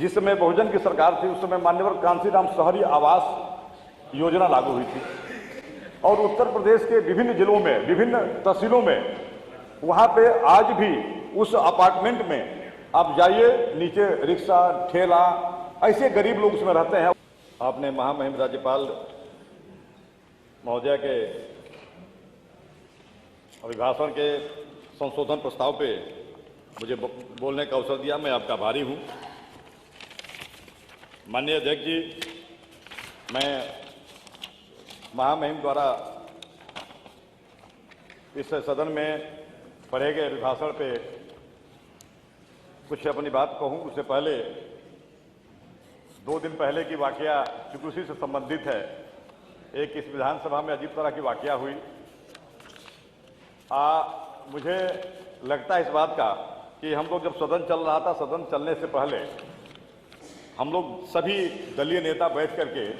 जिस समय बहुजन की सरकार थी उस समय मान्यवर कांशीराम शहरी आवास योजना लागू हुई थी और उत्तर प्रदेश के विभिन्न जिलों में, विभिन्न तहसीलों में, वहाँ पे आज भी उस अपार्टमेंट में आप जाइए, नीचे रिक्शा, ठेला, ऐसे गरीब लोग उसमें रहते हैं। आपने महामहिम राज्यपाल महोदय के अभिभाषण के संशोधन प्रस्ताव पे मुझे बोलने का अवसर दिया, मैं आपका आभारी हूँ। माननीय अध्यक्ष जी, मैं महामहिम द्वारा इस सदन में पढ़े गए अभिभाषण पे कुछ अपनी बात कहूँ। उससे पहले 2 दिन पहले की वाकया चूंकि उसी से संबंधित है, एक इस विधानसभा में अजीब तरह की वाकया हुई। मुझे लगता है इस बात का कि हम लोग जब सदन चल रहा था, सदन चलने से पहले हम लोग सभी दलीय नेता बैठ करके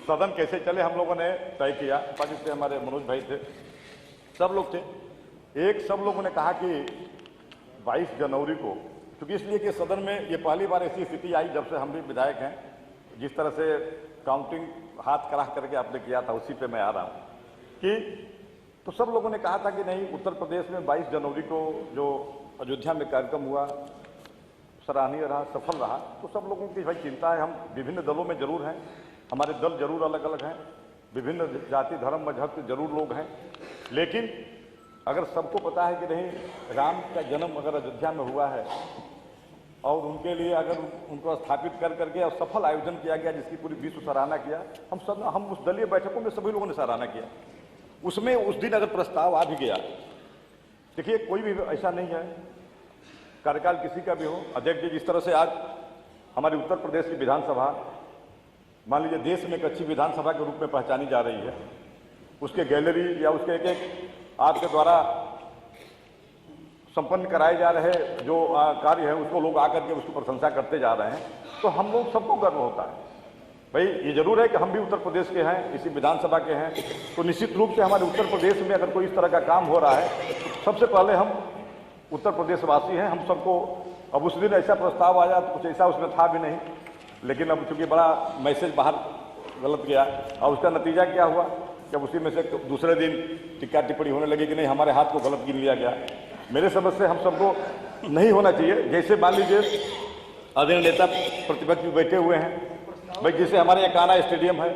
सदन कैसे चले हम लोगों ने तय किया। पार्टी से हमारे मनोज भाई थे, सब लोग थे। सब लोगों ने कहा कि 22 जनवरी को, क्योंकि इसलिए कि सदन में ये पहली बार ऐसी स्थिति आई जब से हम भी विधायक हैं, जिस तरह से काउंटिंग हाथ करा करके आपने किया था, उसी पे मैं आ रहा हूँ कि तो सब लोगों ने कहा था कि नहीं, उत्तर प्रदेश में 22 जनवरी को जो अयोध्या में कार्यक्रम हुआ सराहनीय रहा, सफल रहा। तो सब लोगों की भाई चिंता है, हम विभिन्न दलों में जरूर हैं, हमारे दल जरूर अलग अलग हैं, विभिन्न जाति धर्म मजहब के जरूर लोग हैं, लेकिन अगर सबको पता है कि नहीं राम का जन्म अगर अयोध्या में हुआ है और उनके लिए अगर उनको स्थापित कर करके और सफल आयोजन किया गया जिसकी पूरी विश्व सराहना किया, हम उस दलीय बैठकों में सभी लोगों ने सराहना किया। उसमें उस दिन अगर प्रस्ताव आ भी गया, देखिए कोई भी ऐसा नहीं है, कार्यकाल किसी का भी हो। अध्यक्ष जी, जिस तरह से आज हमारी उत्तर प्रदेश की विधानसभा मान लीजिए देश में एक अच्छी विधानसभा के रूप में पहचानी जा रही है, उसके गैलरी या उसके एक आपके द्वारा संपन्न कराए जा रहे जो कार्य है उसको लोग आकर के उसकी प्रशंसा करते जा रहे हैं, तो हम लोग सबको गर्व होता है। भाई ये जरूर है कि हम भी उत्तर प्रदेश के हैं, इसी विधानसभा के हैं, तो निश्चित रूप से हमारे उत्तर प्रदेश में अगर कोई इस तरह का काम हो रहा है, सबसे पहले हम उत्तर प्रदेश वासी हैं, हम सबको। अब उस दिन ऐसा प्रस्ताव आया तो कुछ ऐसा उसमें था भी नहीं, लेकिन अब चूंकि बड़ा मैसेज बाहर गलत गया और उसका नतीजा क्या हुआ, जब उसी में से दूसरे दिन टिक्का टिप्पणी होने लगी कि नहीं हमारे हाथ को गलत गिन लिया गया। मेरे समझ से हम सबको नहीं होना चाहिए। जैसे मान लीजिए आदरणीय नेता प्रतिपक्ष भी बैठे हुए हैं, भाई जैसे हमारे एकाना स्टेडियम है,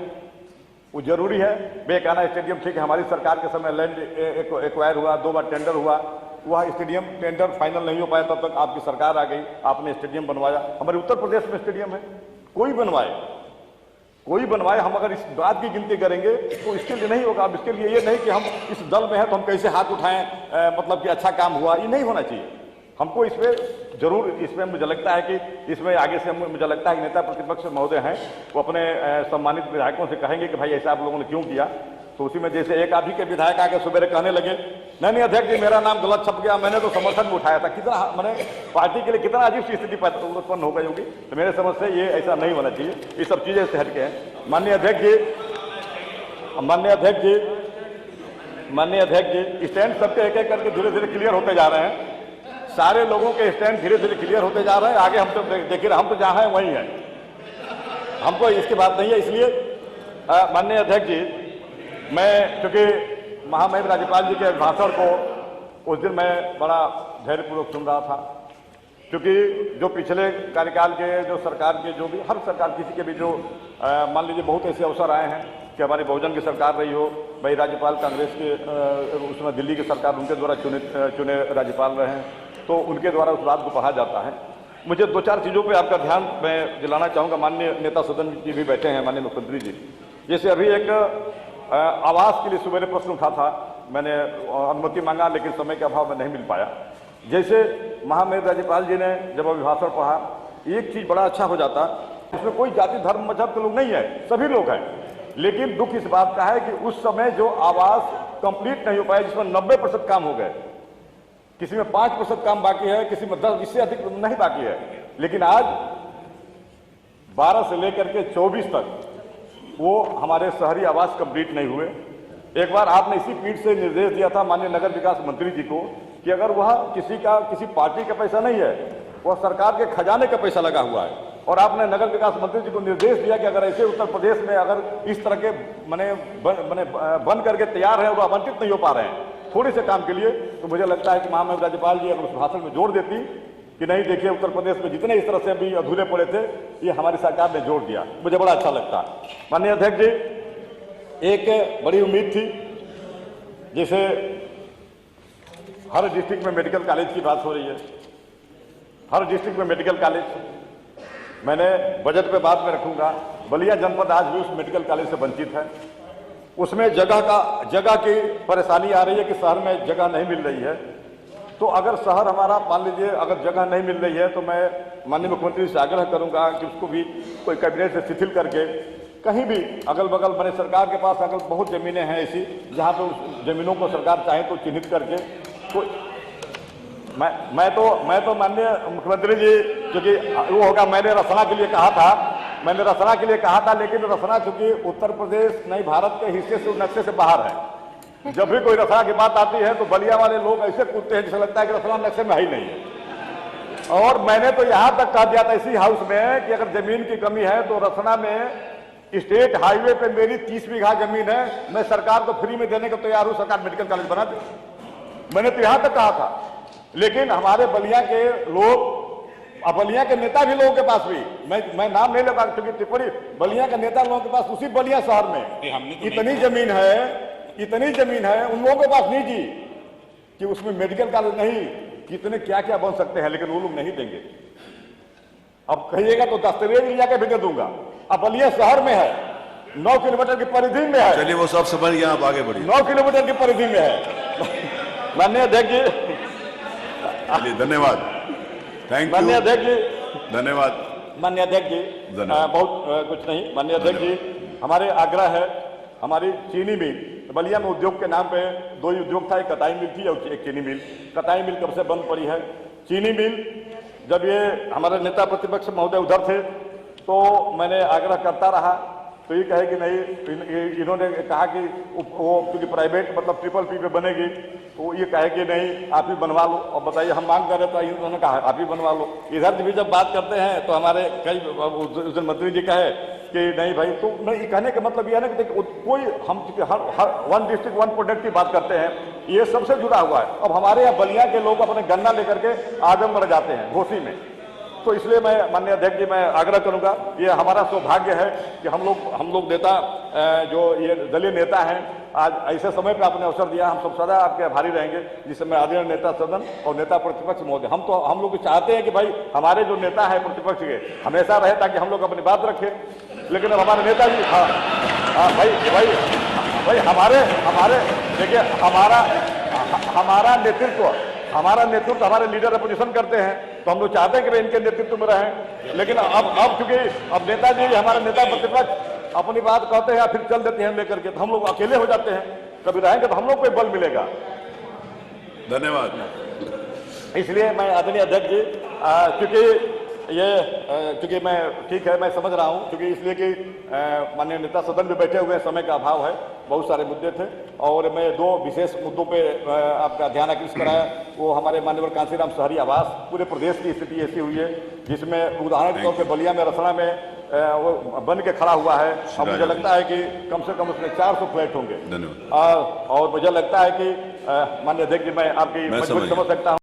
वो जरूरी है। एकाना स्टेडियम ठीक है, हमारी सरकार के समय लैंड एक्वायर हुआ, 2 बार टेंडर हुआ, वह स्टेडियम टेंडर फाइनल नहीं हो पाया, तब तक आपकी सरकार आ गई, आपने स्टेडियम बनवाया। हमारे उत्तर प्रदेश में स्टेडियम है, कोई बनवाए, हम अगर इस बात की गिनती करेंगे तो इसके लिए नहीं होगा। अब इसके लिए ये नहीं कि हम इस दल में हैं तो हम कैसे हाथ उठाएं, मतलब कि अच्छा काम हुआ, ये नहीं होना चाहिए। हमको इसमें जरूर, इसमें मुझे लगता है कि इसमें आगे से मुझे लगता है कि नेता प्रतिपक्ष महोदय हैं वो अपने सम्मानित विधायकों से कहेंगे कि भाई ऐसा आप लोगों ने क्यों किया। तो उसी में जैसे एक आदमी के विधायक आके सवेरे कहने लगे नहीं अध्यक्ष जी मेरा नाम गलत छप गया, मैंने तो समर्थन में उठाया था। कितना मैंने पार्टी के लिए कितना अजीब सी स्थिति उत्पन्न हो गई होगी। तो मेरे समझ से ये ऐसा नहीं होना चाहिए, ये सब चीजें इससे हटके हैं। माननीय अध्यक्ष जी, स्टैंड सबके एक एक करके धीरे धीरे क्लियर होते जा रहे हैं, सारे लोगों के स्टैंड धीरे धीरे क्लियर होते जा रहे हैं। आगे हम तो देखिए, हम तो जहाँ हैं वहीं हैं, हमको इसकी बात नहीं है। इसलिए माननीय अध्यक्ष जी, मैं चूंकि महामहिम राज्यपाल जी के भाषण को उस दिन मैं बड़ा धैर्यपूर्वक सुन रहा था, क्योंकि जो पिछले कार्यकाल के जो सरकार के जो भी हर सरकार किसी के भी जो मान लीजिए बहुत ऐसे अवसर आए हैं कि हमारी बहुजन की सरकार रही हो, भाई राज्यपाल कांग्रेस के उसमें दिल्ली की सरकार उनके द्वारा चुने राज्यपाल रहे हैं, तो उनके द्वारा उस बात को पढ़ा जाता है। मुझे 2-4 चीज़ों पे आपका ध्यान मैं दिलाना चाहूँगा। माननीय नेता सदन जी भी बैठे हैं, माननीय मुख्यमंत्री जी, जैसे अभी एक आवास के लिए सवेरे प्रश्न उठा था, मैंने अनुमति मांगा लेकिन समय के अभाव में नहीं मिल पाया। जैसे महामहिम राज्यपाल जी ने जब अभिभाषण पढ़ा, एक चीज़ बड़ा अच्छा हो जाता, इसमें कोई जाति धर्म मजहब के लोग नहीं है, सभी लोग हैं। लेकिन दुख इस बात का है कि उस समय जो आवास कंप्लीट नहीं हो पाया, जिसमें 90% काम हो गए, किसी में 5% काम बाकी है, किसी में 10, इससे अधिक नहीं बाकी है। लेकिन आज 12 से लेकर के 24 तक वो हमारे शहरी आवास कंप्लीट नहीं हुए। एक बार आपने इसी पीठ से निर्देश दिया था माननीय नगर विकास मंत्री जी को कि अगर वह किसी पार्टी का पैसा नहीं है, वो सरकार के खजाने का पैसा लगा हुआ है। और आपने नगर विकास मंत्री जी को निर्देश दिया कि अगर ऐसे उत्तर प्रदेश में अगर इस तरह के बन करके तैयार है और आवंटित नहीं हो पा रहे हैं थोड़े से काम के लिए, तो मुझे लगता है कि महामहिम राज्यपाल जी अगर उस भाषण में जोड़ देती कि नहीं देखिए उत्तर प्रदेश में जितने इस तरह से अभी अधूरे पड़े थे ये हमारी सरकार ने जोड़ दिया, मुझे बड़ा अच्छा लगता। माननीय अध्यक्ष जी, एक बड़ी उम्मीद थी, जैसे हर डिस्ट्रिक्ट में मेडिकल कॉलेज की बात हो रही है, हर डिस्ट्रिक्ट में मेडिकल कॉलेज, मैंने बजट पे बात में रखूंगा, बलिया जनपद आज भी उस मेडिकल कॉलेज से वंचित है। उसमें जगह की परेशानी आ रही है कि शहर में जगह नहीं मिल रही है। तो अगर शहर हमारा मान लीजिए अगर जगह नहीं मिल रही है तो मैं माननीय मुख्यमंत्री से आग्रह करूंगा कि उसको भी कोई कैबिनेट से शिथिल करके कहीं भी अगल बगल मैंने सरकार के पास अगल बहुत ज़मीनें हैं ऐसी जहाँ पे उस ज़मीनों को सरकार चाहे तो चिन्हित करके तो मैं तो माननीय मुख्यमंत्री जी, क्योंकि वो होगा, मैंने रसना के लिए कहा था, लेकिन रसना चूंकि उत्तर प्रदेश नहीं भारत के हिस्से से नक्शे से बाहर है। जब भी कोई रसना की बात आती है तो बलिया वाले लोग ऐसे कूदते हैं जैसे लगता है कि रसना नक्शे में ही नहीं है। और मैंने तो यहाँ तक कह दिया था इसी हाउस में कि अगर जमीन की कमी है तो रसना में स्टेट हाईवे पे मेरी 30 बीघा जमीन है, मैं सरकार को फ्री में देने को तैयार हूँ, सरकार मेडिकल कॉलेज बना दे। मैंने तो यहाँ तक कहा था। लेकिन हमारे बलिया के लोग, अब बलिया के नेता भी लोगों के पास भी, मैं नाम नहीं लेता क्योंकि टिप्पणी, बलिया के नेता लोगों के पास उसी बलिया शहर में इतनी जमीन है उन लोगों के पास नहीं जी कि उसमें मेडिकल कॉलेज नहीं, कितने क्या क्या बन सकते हैं, लेकिन वो लोग नहीं देंगे। अब कहिएगा तो दस्तावेज लिया के भी दे दूंगा। अब बलिया शहर में है, 9 किलोमीटर की परिधि में है। चलिए वो सब समझ गया, आप आगे बढ़िए। 9 किलोमीटर की परिधि में है। माननीय अध्यक्ष जी, चलिए धन्यवाद, थैंक यू। माननीय अध्यक्ष जी, धन्यवाद। माननीय अध्यक्ष जी, बहुत कुछ नहीं। माननीय अध्यक्ष जी, हमारे आग्रह है, हमारी चीनी मिल बलिया में उद्योग के नाम पे 2 ही उद्योग था, एक कटाई मिल थी और एक चीनी मिल। कटाई मिल कब से बंद पड़ी है। चीनी मिल जब ये हमारे नेता प्रतिपक्ष महोदय उधर थे तो मैंने आग्रह करता रहा, तो ये कहे कि नहीं, इन्होंने कहा कि वो क्योंकि प्राइवेट मतलब ट्रिपल पे बनेगी, तो ये कहे कि नहीं आप ही बनवा लो। और बताइए हम मांग कर रहे थे, इन्होंने कहा आप ही बनवा लो। इधर भी जब बात करते हैं तो हमारे कई उस दिन मंत्री जी कहे कि नहीं भाई, तो नहीं, कहने का मतलब यह है ना कि कोई हम हर 1 डिस्ट्रिक्ट 1 प्रोडक्ट की बात करते हैं, ये सबसे जुड़ा हुआ है। अब हमारे यहाँ बलिया के लोग अपने गन्ना लेकर के आजमगढ़ जाते हैं घोसी में, तो इसलिए मैं माननीय अध्यक्ष जी मैं आग्रह करूंगा, ये हमारा सौभाग्य है कि हम लोग नेता जो ये दलीय नेता हैं, आज ऐसे समय पे आपने अवसर दिया, हम सब सदा आपके आभारी रहेंगे, जिस समय आदरणीय नेता सदन और नेता प्रतिपक्ष महोदय, हम लोग चाहते हैं कि भाई हमारे जो नेता है प्रतिपक्ष के हमेशा रहे ताकि हम लोग अपनी बात रखें। लेकिन अब हमारे नेताजी, हाँ भाई हमारे देखिए हमारा नेतृत्व हमारे लीडर अपोजिशन करते हैं, तो हम लोग चाहते हैं कि वे इनके नेतृत्व में रहें। लेकिन अब क्योंकि अब नेताजी हमारे नेता प्रतिपक्ष अपनी बात कहते हैं फिर चल देते हैं लेकर के, तो हम लोग अकेले हो जाते हैं। कभी रहेंगे तो हम लोग को बल मिलेगा। धन्यवाद। इसलिए मैं आदरणीय अध्यक्ष जी, क्योंकि मैं ठीक है, मैं समझ रहा हूं, क्योंकि इसलिए कि माननीय नेता सदन में बैठे हुए समय का अभाव है, बहुत सारे मुद्दे थे और मैं 2 विशेष मुद्दों पे आपका ध्यान आकृष्ट कराया। वो हमारे माननीय कांसीराम शहरी आवास, पूरे प्रदेश की स्थिति ऐसी हुई है जिसमें उदाहरण के तौर पर बलिया में रसना में वो बन के खड़ा हुआ है। अब मुझे लगता है कि कम से कम उसमें 400 फ्लैट होंगे। धन्यवाद। और मुझे लगता है कि माननीय अध्यक्ष जी मैं आपकी मजबूरी समझ सकता हूँ।